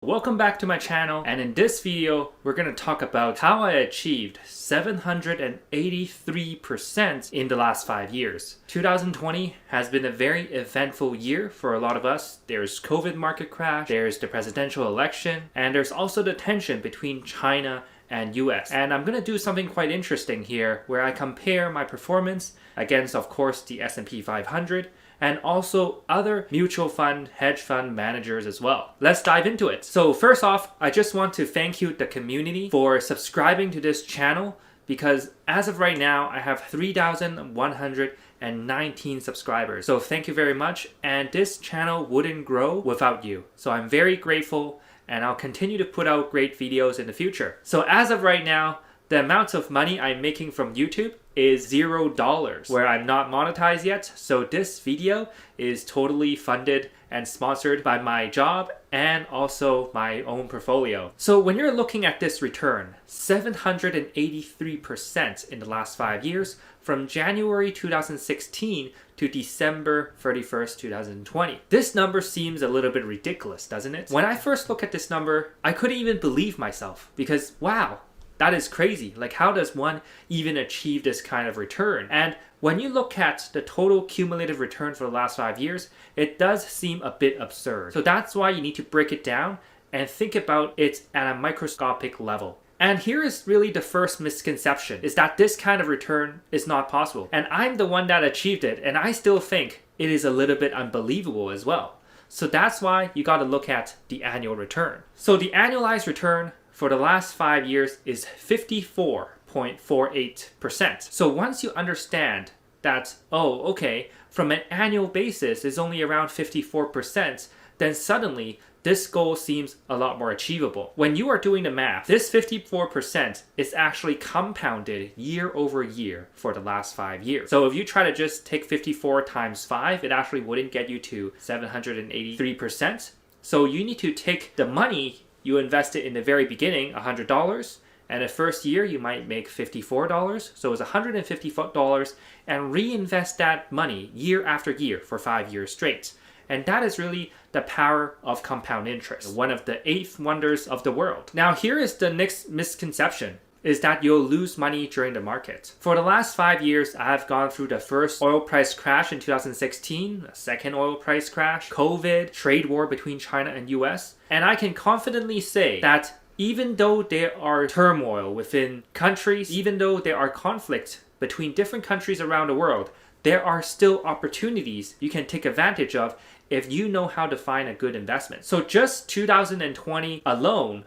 Welcome back to my channel, and in this video we're going to talk about how I achieved 783% in the last 5 years. 2020 has been a very eventful year for a lot of us. There's COVID market crash, there's the presidential election, and there's also the tension between China and US. And I'm going to do something quite interesting here where I compare my performance against, of course, the S&P 500 and also other mutual fund, hedge fund managers as well. Let's dive into it. So first off, I just want to thank you, the community, for subscribing to this channel, because as of right now, I have 3,119 subscribers. So thank you very much, and this channel wouldn't grow without you. So I'm very grateful, and I'll continue to put out great videos in the future. So as of right now, the amount of money I'm making from YouTube is $0, where I'm not monetized yet. So this video is totally funded and sponsored by my job and also my own portfolio. So when you're looking at this return, 783% in the last 5 years, from January 2016 to December 31st, 2020. This number seems a little bit ridiculous, doesn't it? When I first looked at this number, I couldn't even believe myself, because wow, that is crazy. Like, how does one even achieve this kind of return? And when you look at the total cumulative return for the last 5 years, it does seem a bit absurd. So that's why you need to break it down and think about it at a microscopic level. And here is really the first misconception, is that this kind of return is not possible. And I'm the one that achieved it, and I still think it is a little bit unbelievable as well. So that's why you got to look at the annual return. So the annualized return for the last 5 years is 54.48%. So once you understand that, oh, okay, from an annual basis is only around 54%, then suddenly this goal seems a lot more achievable. When you are doing the math, this 54% is actually compounded year over year for the last 5 years. So if you try to just take 54 times 5, it actually wouldn't get you to 783%. So you need to take the money you invested in the very beginning, $100, and the first year you might make $54, so it's $150, and reinvest that money year after year for 5 years straight. And that is really the power of compound interest, one of the 8 wonders of the world. Now here is the next misconception, is that you'll lose money during the market. For the last 5 years, I have gone through the first oil price crash in 2016, the second oil price crash, COVID, trade war between China and US, and I can confidently say that even though there are turmoil within countries, even though there are conflicts between different countries around the world, there are still opportunities you can take advantage of if you know how to find a good investment. So just 2020 alone,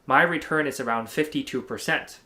my return is around 52%.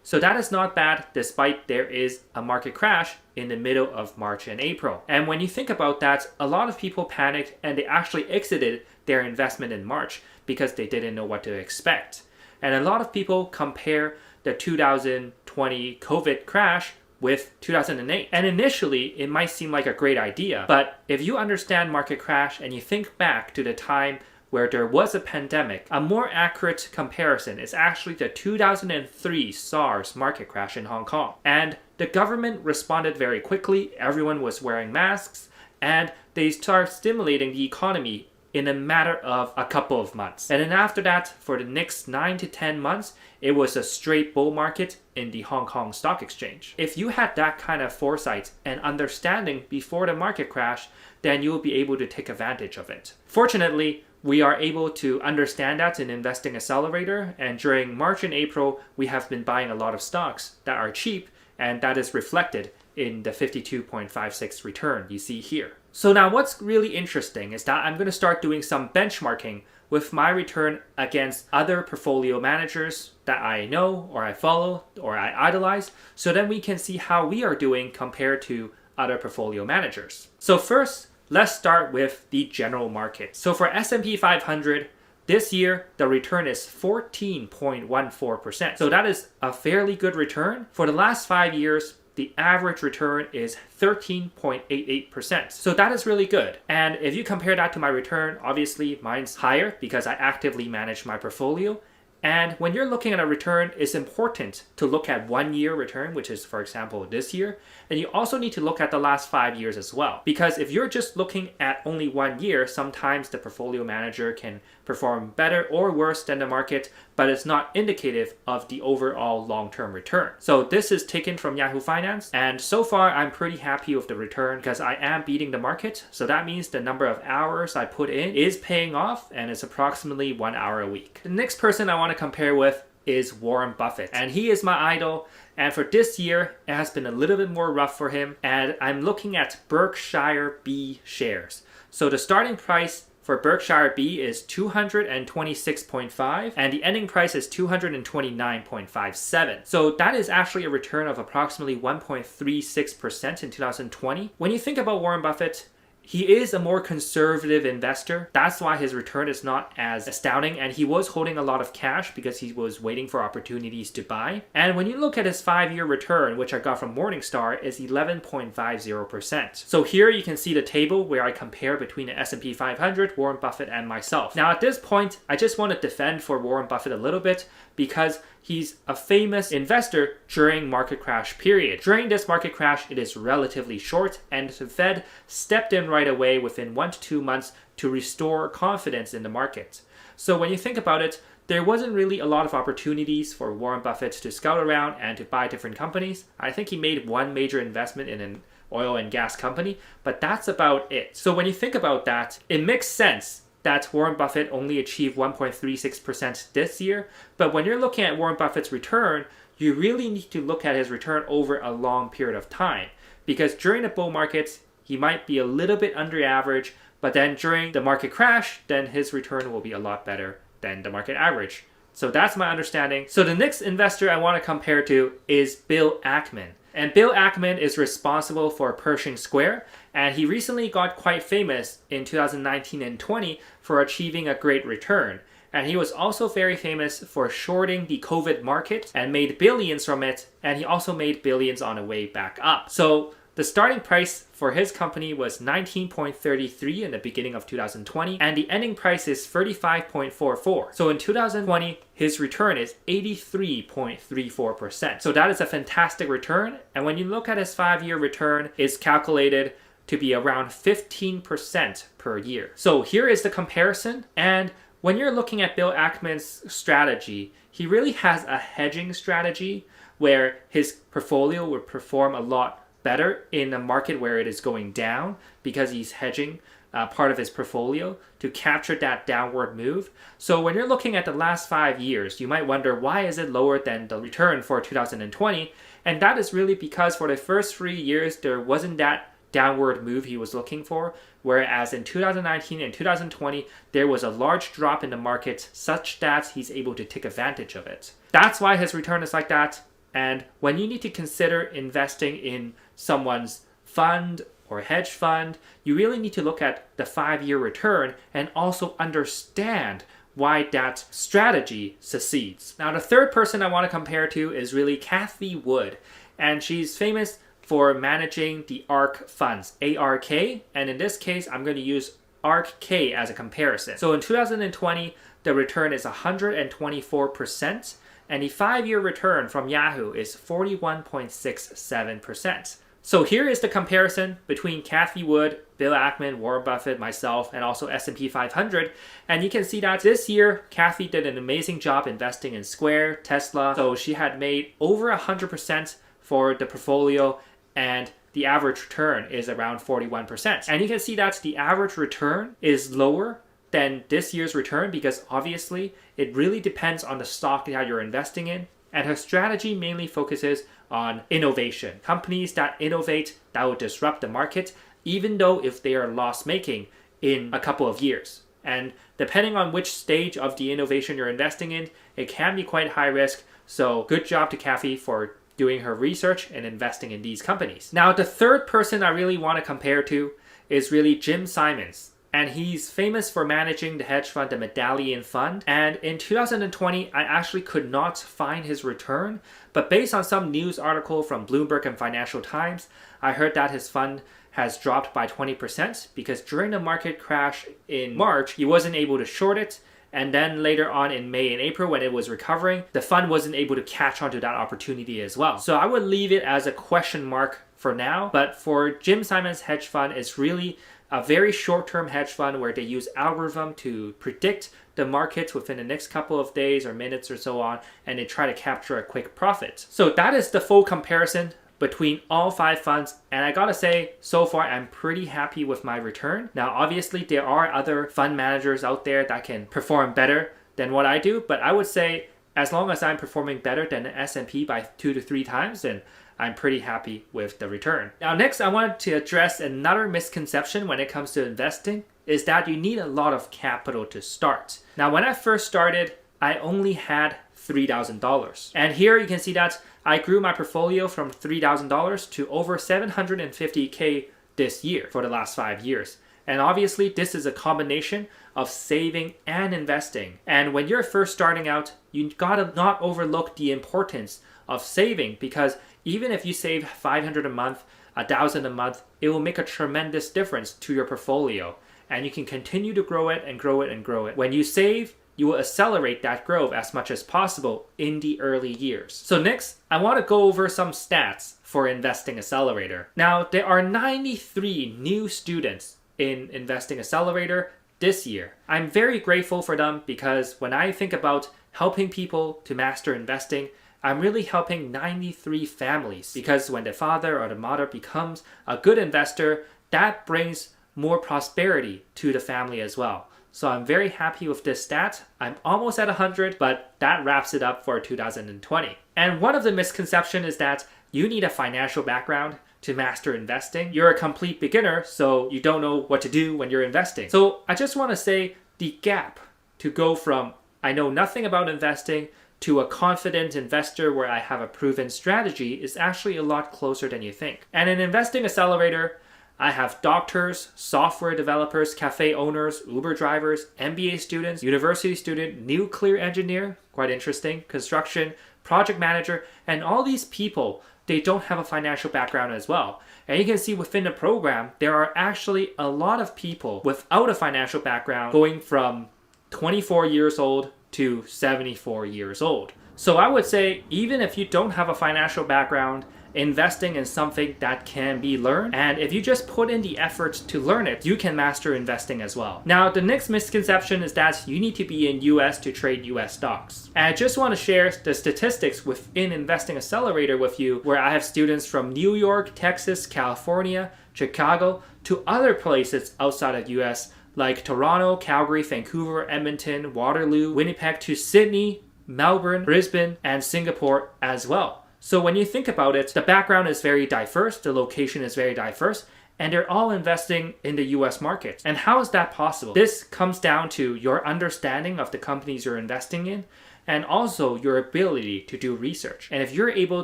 So that is not bad, despite there is a market crash in the middle of March and April. And when you think about that, a lot of people panicked and they actually exited their investment in March because they didn't know what to expect. And a lot of people compare the 2020 COVID crash with 2008. And initially, it might seem like a great idea, but if you understand market crash and you think back to the time where there was a pandemic, a more accurate comparison is actually the 2003 SARS market crash in Hong Kong. And the government responded very quickly, everyone was wearing masks, and they started stimulating the economy in a matter of a couple of months. And then after that, for the next 9 to 10 months, it was a straight bull market in the Hong Kong Stock Exchange. If you had that kind of foresight and understanding before the market crash, then you'll be able to take advantage of it. Fortunately, we are able to understand that in Investing Accelerator, and during March and April, we have been buying a lot of stocks that are cheap, and that is reflected in the 52.56 return you see here. So now what's really interesting is that I'm going to start doing some benchmarking with my return against other portfolio managers that I know or I follow or I idolize, so then we can see how we are doing compared to other portfolio managers. So first, let's start with the general market. So for S&P 500, this year, the return is 14.14%. So that is a fairly good return. For the last 5 years, the average return is 13.88%. So that is really good. And if you compare that to my return, obviously mine's higher because I actively manage my portfolio. And when you're looking at a return, it's important to look at 1 year return, which is, for example, this year. And you also need to look at the last 5 years as well. Because if you're just looking at only 1 year, sometimes the portfolio manager can perform better or worse than the market, but it's not indicative of the overall long-term return. So this is taken from Yahoo Finance, and so far I'm pretty happy with the return because I am beating the market. So that means the number of hours I put in is paying off, and it's approximately 1 hour a week. The next person I want to compare with is Warren Buffett, and he is my idol. And for this year, it has been a little bit more rough for him, and I'm looking at Berkshire B shares. So the starting price for Berkshire B is 226.5 and the ending price is 229.57. So that is actually a return of approximately 1.36% in 2020. When you think about Warren Buffett, he is a more conservative investor. That's why his return is not as astounding, and he was holding a lot of cash because he was waiting for opportunities to buy. And when you look at his 5-year return, which I got from Morningstar, is 11.50%. So here you can see the table where I compare between the S&P 500, Warren Buffett, and myself. Now at this point, I just want to defend for Warren Buffett a little bit because he's a famous investor during market crash period. During this market crash, it is relatively short, and the Fed stepped in right away within 1 to 2 months to restore confidence in the market. So when you think about it, there wasn't really a lot of opportunities for Warren Buffett to scout around and to buy different companies. I think he made one major investment in an oil and gas company, but that's about it. So when you think about that, it makes sense that Warren Buffett only achieved 1.36% this year. But when you're looking at Warren Buffett's return, you really need to look at his return over a long period of time. Because during the bull markets, he might be a little bit under average, but then during the market crash, then his return will be a lot better than the market average. So that's my understanding. So the next investor I want to compare to is Bill Ackman. And Bill Ackman is responsible for Pershing Square, and he recently got quite famous in 2019 and 20 for achieving a great return. And he was also very famous for shorting the COVID market and made billions from it, and he also made billions on the way back up. So the starting price for his company was 19.33 in the beginning of 2020, and the ending price is 35.44. So in 2020, his return is 83.34%. So that is a fantastic return, and when you look at his 5-year return, it's calculated to be around 15% per year. So here is the comparison, and when you're looking at Bill Ackman's strategy, he really has a hedging strategy where his portfolio would perform a lot better in a market where it is going down because he's hedging part of his portfolio to capture that downward move. So when you're looking at the last 5 years, you might wonder, why is it lower than the return for 2020? And that is really because for the first 3 years, there wasn't that downward move he was looking for, whereas in 2019 and 2020, there was a large drop in the market such that he's able to take advantage of it. That's why his return is like that. And when you need to consider investing in someone's fund or hedge fund, you really need to look at the 5-year return and also understand why that strategy succeeds. Now, the third person I want to compare to is really Cathy Wood, and she's famous for managing the ARK funds, ARK, and in this case, I'm going to use ARK as a comparison. So in 2020, the return is 124%, and the 5-year return from Yahoo is 41.67%. So here is the comparison between Cathy Wood, Bill Ackman, Warren Buffett, myself, and also S&P 500. And you can see that this year, Cathy did an amazing job investing in Square, Tesla. So she had made over 100% for the portfolio, and the average return is around 41%. And you can see that the average return is lower than this year's return because obviously it really depends on the stock that you're investing in. And her strategy mainly focuses on innovation. Companies that innovate, that will disrupt the market, even though if they are loss-making in a couple of years. And depending on which stage of the innovation you're investing in, it can be quite high risk. So good job to Cathy for doing her research and investing in these companies. Now, the third person I really want to compare to is really Jim Simons. And he's famous for managing the hedge fund, the Medallion Fund. And in 2020, I actually could not find his return. But based on some news article from Bloomberg and Financial Times, I heard that his fund has dropped by 20% because during the market crash in March, he wasn't able to short it. And then later on in May and April, when it was recovering, the fund wasn't able to catch on to that opportunity as well. So I would leave it as a question mark for now. But for Jim Simons' hedge fund, it's really a very short-term hedge fund where they use algorithm to predict the the markets within the next couple of days or minutes or so on, and they try to capture a quick profit. So that is the full comparison between all 5 funds, and I gotta say, so far I'm pretty happy with my return. Now obviously there are other fund managers out there that can perform better than what I do, but I would say as long as I'm performing better than the S&P by 2 to 3 times, then I'm pretty happy with the return. Now next I wanted to address another misconception when it comes to investing, is that you need a lot of capital to start. Now when I first started, I only had $3,000. And here you can see that I grew my portfolio from $3,000 to over $750K this year for the last 5 years. And obviously this is a combination of saving and investing. And when you're first starting out, you gotta not overlook the importance of saving, because even if you save $500 a month, $1,000 a month, it will make a tremendous difference to your portfolio. And you can continue to grow it and grow it and grow it. When you save, you will accelerate that growth as much as possible in the early years. So next, I want to go over some stats for Investing Accelerator. Now, there are 93 new students in Investing Accelerator this year. I'm very grateful for them, because when I think about helping people to master investing, I'm really helping 93 families, because when the father or the mother becomes a good investor, that brings more prosperity to the family as well. So I'm very happy with this stat. I'm almost at 100, but that wraps it up for 2020. And one of the misconceptions is that you need a financial background to master investing. You're a complete beginner, so you don't know what to do when you're investing. So I just want to say the gap to go from I know nothing about investing to a confident investor where I have a proven strategy is actually a lot closer than you think. And in Investing Accelerator, I have doctors, software developers, cafe owners, Uber drivers, MBA students, university student, nuclear engineer, quite interesting, construction, project manager, and all these people, they don't have a financial background as well. And you can see within the program, there are actually a lot of people without a financial background going from 24 years old to 74 years old. So I would say, even if you don't have a financial background, investing is something that can be learned, and if you just put in the effort to learn it, you can master investing as well. Now, the next misconception is that you need to be in US to trade US stocks. And I just want to share the statistics within Investing Accelerator with you, where I have students from New York, Texas, California, Chicago, to other places outside of US, like Toronto, Calgary, Vancouver, Edmonton, Waterloo, Winnipeg, to Sydney, Melbourne, Brisbane, and Singapore as well. So when you think about it, the background is very diverse, the location is very diverse, and they're all investing in the US market. And how is that possible? This comes down to your understanding of the companies you're investing in, and also your ability to do research. And if you're able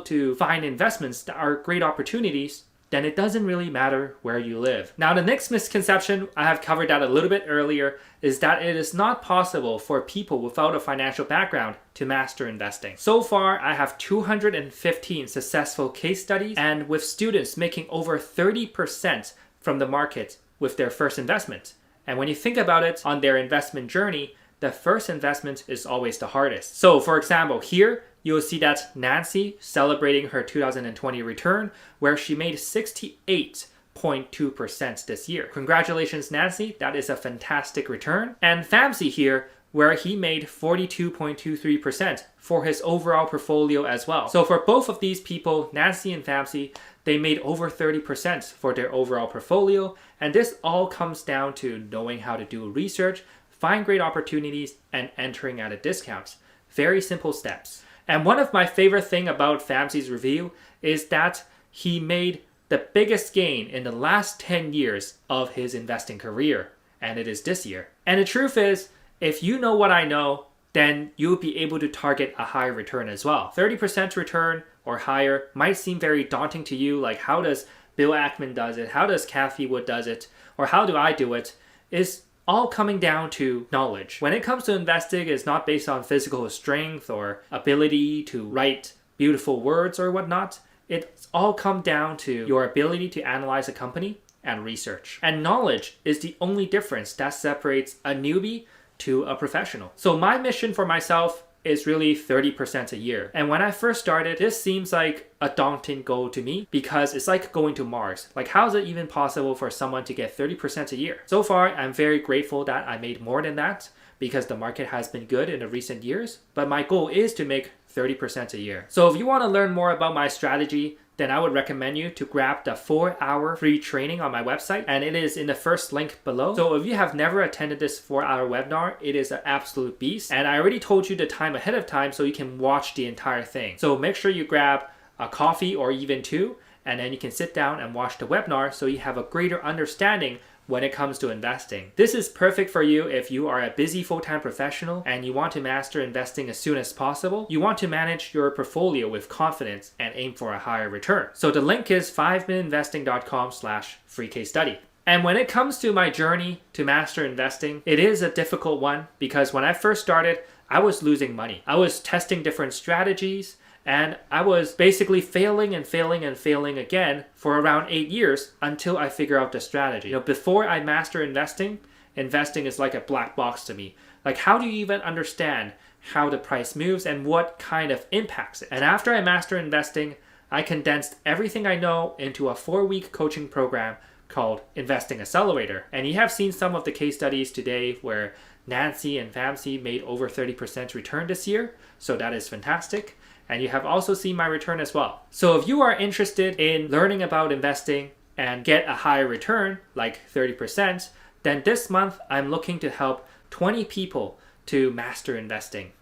to find investments that are great opportunities, then it doesn't really matter where you live. Now, the next misconception, I have covered that a little bit earlier, is that it is not possible for people without a financial background to master investing. So far, I have 215 successful case studies, and with students making over 30% from the market with their first investment. And when you think about it on their investment journey, the first investment is always the hardest. So for example, here, you'll see that Nancy celebrating her 2020 return, where she made 68.2% this year. Congratulations, Nancy. That is a fantastic return. And Famsi here, where he made 42.23% for his overall portfolio as well. So for both of these people, Nancy and Famsi, they made over 30% for their overall portfolio. And this all comes down to knowing how to do research, find great opportunities, and entering at a discount. Very simple steps. And one of my favorite thing about Famsi's review is that he made the biggest gain in the last 10 years of his investing career, and it is this year. And the truth is, if you know what I know, then you'll be able to target a higher return as well. 30% return or higher might seem very daunting to you, like how does Bill Ackman does it, how does Cathy Wood does it, or how do I do it, is all coming down to knowledge. When it comes to investing, it's not based on physical strength or ability to write beautiful words or whatnot. It's all come down to your ability to analyze a company and research. And knowledge is the only difference that separates a newbie to a professional. So my mission for myself is really 30% a year. And when I first started, this seems like a daunting goal to me, because it's like going to Mars. Like, how is it even possible for someone to get 30% a year? So far, I'm very grateful that I made more than that, because the market has been good in the recent years, but my goal is to make 30% a year. So if you want to learn more about my strategy, then I would recommend you to grab the 4-hour free training on my website, and it is in the first link below. So if you have never attended this 4-hour webinar, it is an absolute beast. And I already told you the time ahead of time so you can watch the entire thing. So make sure you grab a coffee or even two, and then you can sit down and watch the webinar so you have a greater understanding when it comes to investing. This is perfect for you if you are a busy full-time professional and you want to master investing as soon as possible. You want to manage your portfolio with confidence and aim for a higher return. So the link is 5minutesinvesting.com/free case study. And when it comes to my journey to master investing, it is a difficult one because when I first started, I was losing money. I was testing different strategies, and I was basically failing again for around 8 years until I figure out the strategy. Before I master investing, investing is like a black box to me. Like, how do you even understand how the price moves and what kind of impacts it? And after I master investing, I condensed everything I know into a 4-week coaching program called Investing Accelerator. And you have seen some of the case studies today where Nancy and Famsi made over 30% return this year. So that is fantastic. And you have also seen my return as well. So if you are interested in learning about investing and get a higher return, like 30%, then this month I'm looking to help 20 people to master investing.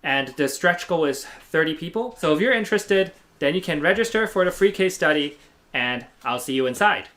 And the stretch goal is 30 people. So if you're interested, then you can register for the free case study, and I'll see you inside.